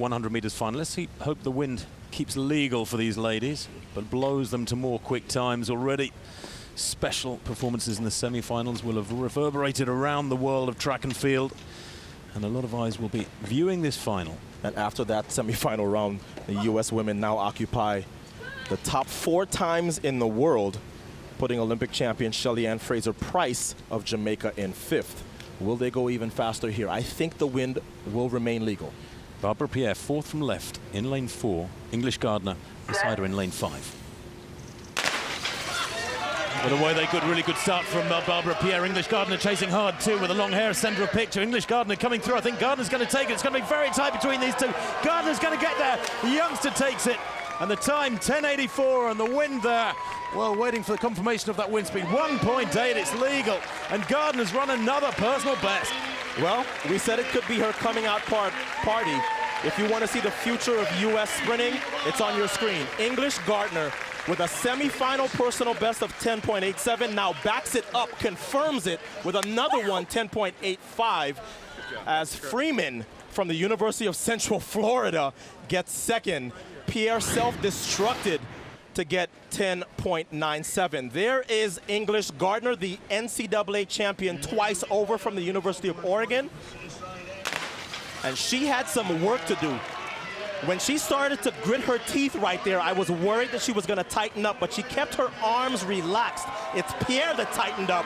100 meters final. Let's hope the wind keeps legal for these ladies, but blows them to more quick times already. Special performances in the semi-finals will have reverberated around the world of track and field, and a lot of eyes will be viewing this final. And after that semi-final round, the U.S. women now occupy the top 4 times in the world, putting Olympic champion Shelly-Ann Fraser-Pryce of Jamaica in 5th. Will they go even faster here? I think the wind will remain legal. Barbara Pierre, 4th from left in lane 4. English Gardner beside her in lane 5. But away they good, really good start from Barbara Pierre. English Gardner chasing hard too with the long hair, center of picture. English Gardner coming through. I think Gardner's going to take it. It's going to be very tight between these two. Gardner's going to get there. The youngster takes it. And the time, 10.84, and the wind there. Well, waiting for the confirmation of that wind speed. 1.8, it's legal. And Gardner's run another personal best. Well, we said it could be her coming out party. If you want to see the future of U.S. sprinting, it's on your screen. English Gardner with a semi-final personal best of 10.87, now backs it up, confirms it with another one, 10.85, as Freeman from the University of Central Florida gets second. Pierre self-destructed to get 10.97. There is English Gardner, the NCAA champion twice over from the University of Oregon. And she had some work to do. When she started to grit her teeth right there, I was worried that she was going to tighten up, but she kept her arms relaxed. It's Pierre that tightened up.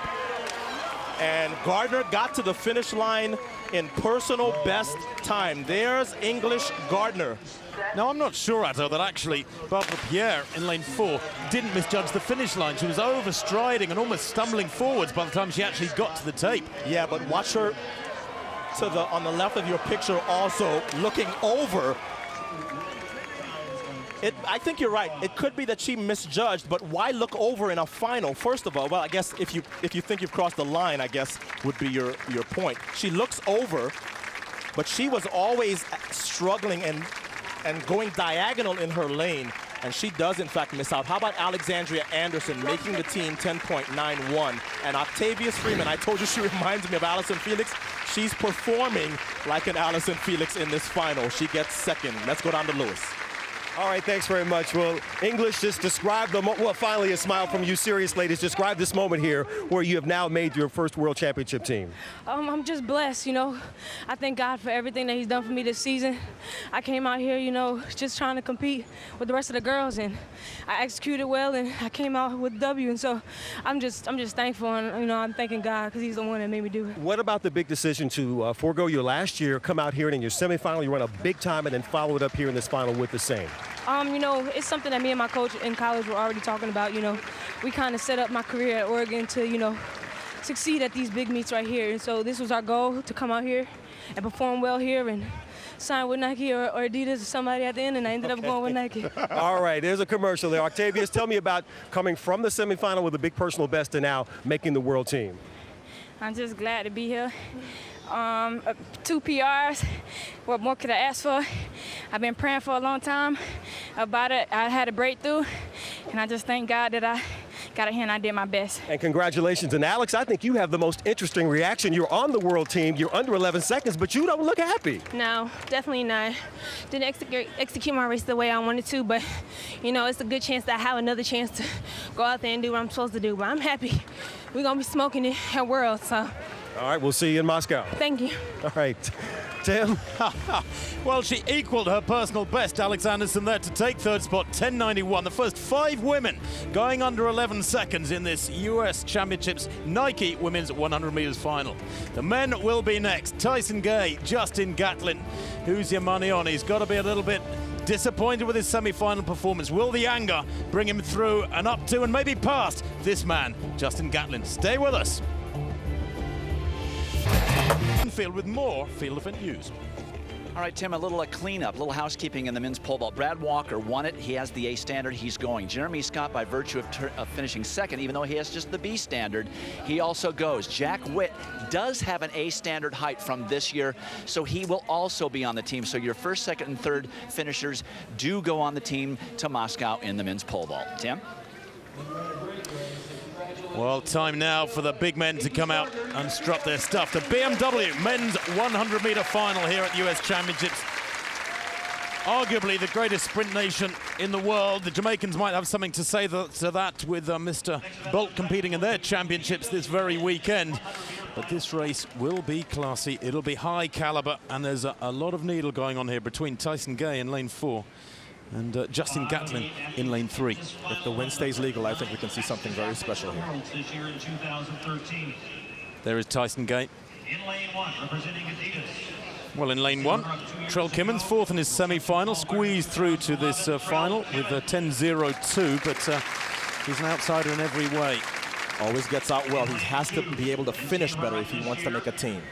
And Gardner got to the finish line in personal best time. There's English Gardner. Now, I'm not sure, Atto, that actually Barbara Pierre in lane 4 didn't misjudge the finish line. She was overstriding and almost stumbling forwards by the time she actually got to the tape. Yeah, but watch her to on the left of your picture also looking over. I think you're right. It could be that she misjudged, but why look over in a final? First of all, well, I guess if you think you've crossed the line, I guess would be your point. She looks over, but she was always struggling and going diagonal in her lane, and she does in fact miss out. How about Alexandria Anderson making the team 10.91? And Octavius Freeman, I told you she reminds me of Allison Felix. She's performing like an Allison Felix in this final. She gets second. Let's go down to Lewis. All right, thanks very much. Well, English, just describe finally a smile from you serious ladies. Describe this moment here where you have now made your first World Championship team. I'm just blessed, you know. I thank God for everything that he's done for me this season. I came out here, you know, just trying to compete with the rest of the girls, and I executed well, and I came out with W, and so I'm just thankful, and, you know, I'm thanking God because he's the one that made me do it. What about the big decision to forego your last year, come out here and in your semifinal, you run a big time, and then follow it up here in this final with the same? You know, it's something that me and my coach in college were already talking about. You know, we kind of set up my career at Oregon to, you know, succeed at these big meets right here. And so this was our goal, to come out here and perform well here and sign with Nike or Adidas or somebody at the end, and I ended up going with Nike. All right, there's a commercial there. Octavius, tell me about coming from the semifinal with a big personal best to now making the world team. I'm just glad to be here. 2 PRs. What more could I ask for? I've been praying for a long time about it. I had a breakthrough, and I just thank God that I got it here and I did my best. And congratulations. And Alex, I think you have the most interesting reaction. You're on the world team. You're under 11 seconds, but you don't look happy. No, definitely not. Didn't execute my race the way I wanted to, but, you know, it's a good chance that I have another chance to go out there and do what I'm supposed to do. But I'm happy. We're going to be smoking it at World, so. All right, we'll see you in Moscow. Thank you. All right. Tim? Well, she equaled her personal best, Alex Anderson, there to take third spot, 10.91. The first 5 women going under 11 seconds in this U.S. Championships Nike Women's 100 meters final. The men will be next. Tyson Gay, Justin Gatlin. Who's your money on? He's got to be a little bit disappointed with his semi-final performance. Will the anger bring him through and up to and maybe past this man, Justin Gatlin? Stay with us. Field with more field event news. All right, Tim, a little cleanup, a little housekeeping in the men's pole vault. Brad Walker won it. He has the A standard. He's going. Jeremy Scott, by virtue of finishing second, even though he has just the B standard, he also goes. Jack Witt does have an A standard height from this year, so he will also be on the team. So your first, second, and third finishers do go on the team to Moscow in the men's pole vault. Tim? Well, time now for the big men to come out and strut their stuff. The BMW men's 100-meter final here at US Championships. Arguably the greatest sprint nation in the world. The Jamaicans might have something to say to that with Mr. Bolt competing in their championships this very weekend. But this race will be classy, it'll be high caliber, and there's a lot of needle going on here between Tyson Gay in lane 4 and Justin Gatlin in lane 3. If the win stays legal, I think we can see something very special here. There is Tyson Gay. In lane 1, representing Adidas. Well, in lane 1, Trell Kimmins, 4th in his semi-final, squeezed through to this final with a 10.02, but he's an outsider in every way. Always gets out well. He has to be able to finish better if he wants to make a team.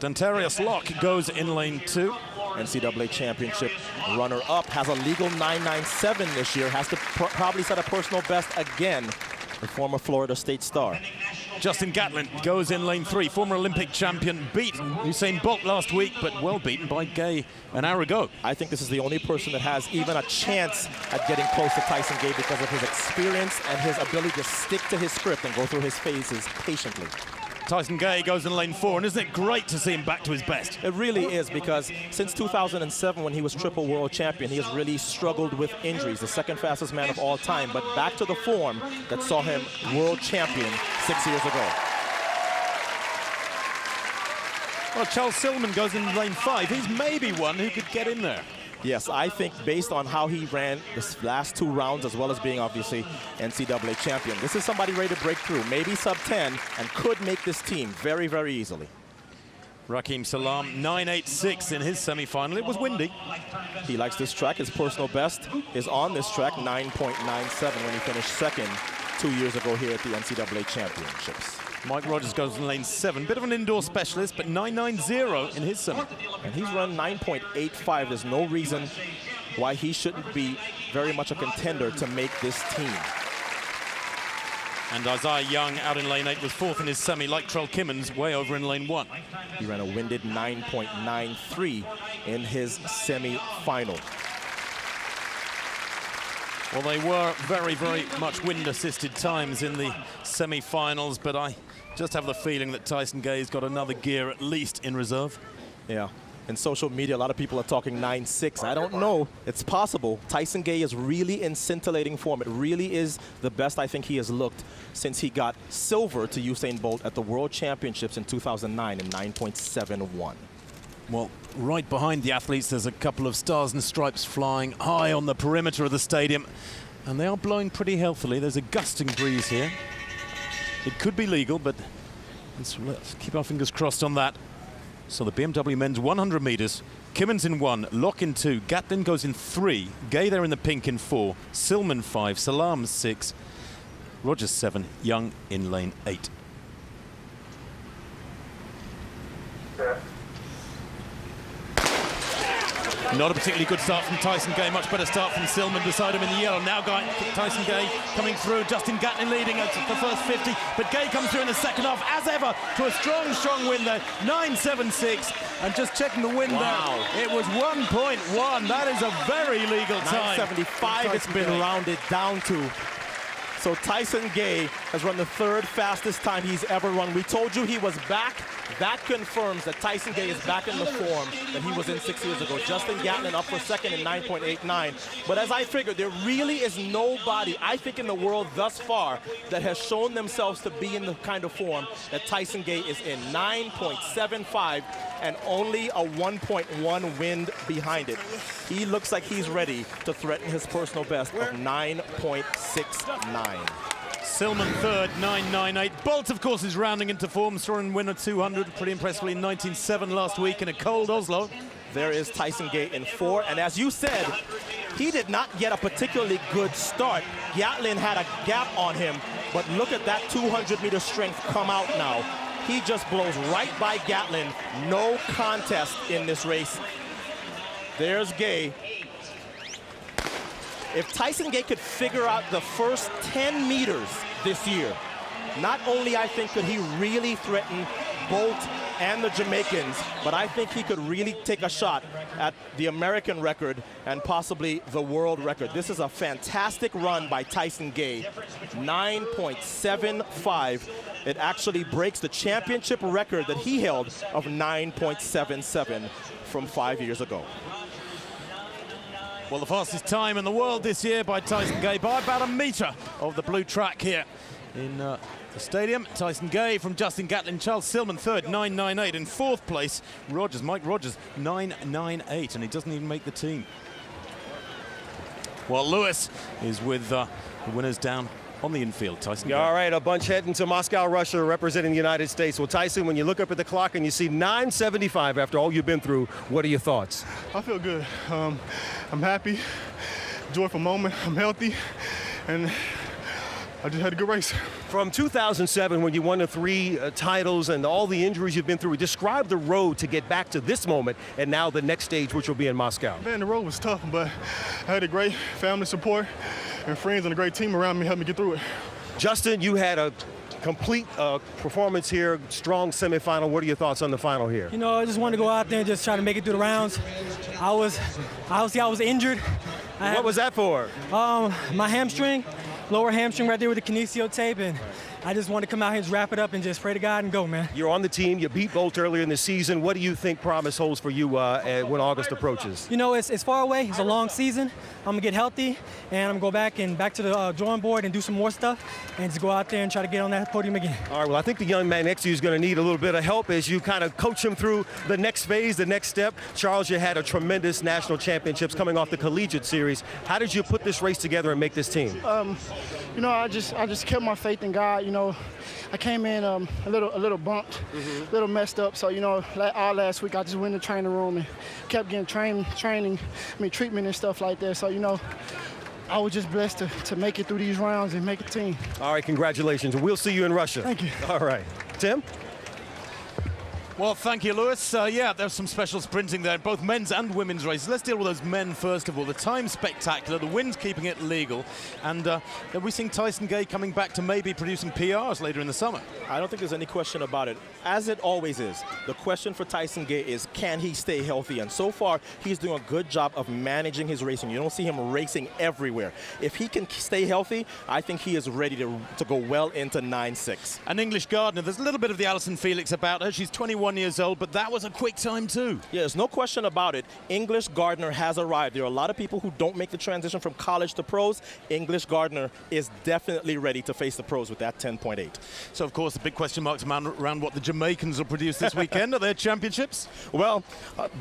Dantarius Locke goes in lane 2. NCAA championship runner-up, has a legal 9.97 this year, has to probably set a personal best again. The former Florida State star. Justin Gatlin goes in lane 3. Former Olympic champion, beat Usain Bolt last week, but well beaten by Gay an hour ago. I think this is the only person that has even a chance at getting close to Tyson Gay because of his experience and his ability to stick to his script and go through his phases patiently. Tyson Gay goes in lane 4, and isn't it great to see him back to his best? It really is, because since 2007, when he was triple world champion, he has really struggled with injuries, the second fastest man of all time, but back to the form that saw him world champion 6 years ago. Well, Charles Silman goes in lane 5. He's maybe one who could get in there. Yes, I think based on how he ran the last 2 rounds, as well as being obviously NCAA champion, this is somebody ready to break through, maybe sub 10, and could make this team very, very easily. Raheem Salam, 9.86 in his semi-final. It was windy. He likes this track. His personal best is on this track, 9.97 when he finished second 2 years ago here at the NCAA championships. Mike Rogers goes in lane 7. Bit of an indoor specialist, but 9.90 in his semi. And he's run 9.85. There's no reason why he shouldn't be very much a contender to make this team. And Isaiah Young out in lane 8 was 4th in his semi, like Trell Kimmins, way over in lane 1. He ran a winded 9.93 in his semi-final. Well, they were very, very much wind-assisted times in the semi-finals, but I just have the feeling that Tyson Gay's got another gear at least in reserve. Yeah. In social media, a lot of people are talking 9.6. I don't know. It's possible. Tyson Gay is really in scintillating form. It really is the best I think he has looked since he got silver to Usain Bolt at the World Championships in 2009 in 9.71. Well, right behind the athletes, there's a couple of stars and stripes flying high on the perimeter of the stadium, and they are blowing pretty healthily. There's a gusting breeze here. It could be legal, but let's keep our fingers crossed on that. So the BMW men's 100 meters, Kimmins in 1, Locke in 2, Gatlin goes in 3, Gay there in the pink in 4, Silman 5, Salam 6, Rogers 7, Young in lane 8. Not a particularly good start from Tyson Gay, much better start from Silman beside him in the yellow. Now Tyson Gay coming through, Justin Gatlin leading at the first 50, but Gay comes through in the second half, as ever, to a strong, strong win there, 9.76, and just checking the win there, it was 1.1, that is a very legal time. 9.75 it's been rounded down to. So Tyson Gay has run the 3rd fastest time he's ever run. We told you he was back. That confirms that Tyson Gay is back in the form that he was in 6 years ago. Justin Gatlin up for second in 9.89. But as I figured, there really is nobody, I think, in the world thus far that has shown themselves to be in the kind of form that Tyson Gay is in. 9.75 and only a 1.1 wind behind it. He looks like he's ready to threaten his personal best of 9.69. Silman 3rd, 9.98. Bolt, of course, is rounding into form, scoring winner 200 pretty impressively in 19.7 last week in a cold Oslo. There is Tyson Gay in 4, and as you said, he did not get a particularly good start. Gatlin had a gap on him, but look at that 200-meter strength come out now. He just blows right by Gatlin. No contest in this race. There's Gay. If Tyson Gay could figure out the first 10 meters this year, not only I think could he really threaten Bolt and the Jamaicans, but I think he could really take a shot at the American record and possibly the world record. This is a fantastic run by Tyson Gay, 9.75. It actually breaks the championship record that he held of 9.77 from 5 years ago. Well, the fastest time in the world this year by Tyson Gay by about a metre of the blue track here in the stadium. Tyson Gay from Justin Gatlin, Charles Silman third, 9.98. In fourth place, Mike Rogers, 9.98, and he doesn't even make the team. Well, Lewis is with the winners down on the infield. Tyson Gay. All right, a bunch heading to Moscow, Russia, representing the United States. Well, Tyson, when you look up at the clock and you see 9:75 after all you've been through, what are your thoughts? I feel good. I'm happy, joyful moment. I'm healthy, and I just had a good race. From 2007, when you won the 3 titles and all the injuries you've been through, describe the road to get back to this moment and now the next stage, which will be in Moscow. Man, the road was tough, but I had a great family support and friends and a great team around me helped me get through it. Justin, you had a complete performance here, strong semifinal. What are your thoughts on the final here? You know, I just wanted to go out there and just try to make it through the rounds. I was injured. What was that for? My hamstring, lower hamstring right there with the kinesio tape, and I just wanted to come out here and just wrap it up and just pray to God and go, man. You're on the team. You beat Bolt earlier in the season. What do you think promise holds for you when August approaches? You know, it's far away. It's a long season. I'm going to get healthy, and I'm going to go back to the drawing board and do some more stuff and just go out there and try to get on that podium again. All right, well, I think the young man next to you is going to need a little bit of help as you kind of coach him through the next phase, the next step. Charles, you had a tremendous national championships coming off the collegiate series. How did you put this race together and make this team? You know, I just kept my faith in God. You know, I came in a little bumped, a little messed up. So, you know, all last week I just went in the training room and kept getting treatment and stuff like that. So, you know, I was just blessed to make it through these rounds and make a team. All right, congratulations. We'll see you in Russia. Thank you. All right. Tim? Well, thank you, Lewis. Yeah, there's some special sprinting there, both men's and women's races. Let's deal with those men first of all. The time's spectacular, the wind's keeping it legal, and are we seeing Tyson Gay coming back to maybe producing PRs later in the summer? I don't think there's any question about it. As it always is, the question for Tyson Gay is, can he stay healthy? And so far, he's doing a good job of managing his racing. You don't see him racing everywhere. If he can stay healthy, I think he is ready to go well into 9.6. An English Gardner, there's a little bit of the Alison Felix about her. She's 21 years old, but that was a quick time too. Yeah, there's no question about it. English Gardner has arrived. There are a lot of people who don't make the transition from college to pros. English Gardner is definitely ready to face the pros with that 10.8. So, of course, the big question marks around what the Jamaicans will produce this weekend at their championships. Well,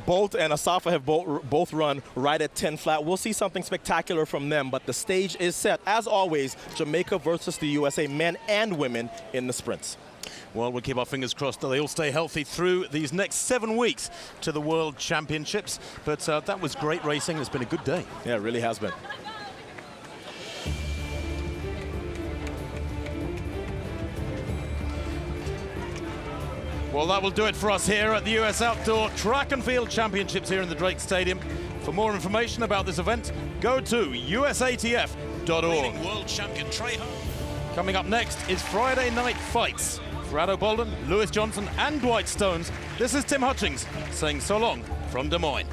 Bolt and Asafa have both run right at 10 flat. We'll see something spectacular from them, but the stage is set. As always, Jamaica versus the USA, men and women in the sprints. Well, we'll keep our fingers crossed that they all stay healthy through these next 7 weeks to the World Championships. But that was great racing. It's been a good day. Yeah, it really has been. Well, that will do it for us here at the US Outdoor Track and Field Championships here in the Drake Stadium. For more information about this event, go to usatf.org. World champion Trey Hart. Coming up next is Friday Night Fights. For Addo Bolden, Lewis Johnson, and Dwight Stones, this is Tim Hutchings saying so long from Des Moines.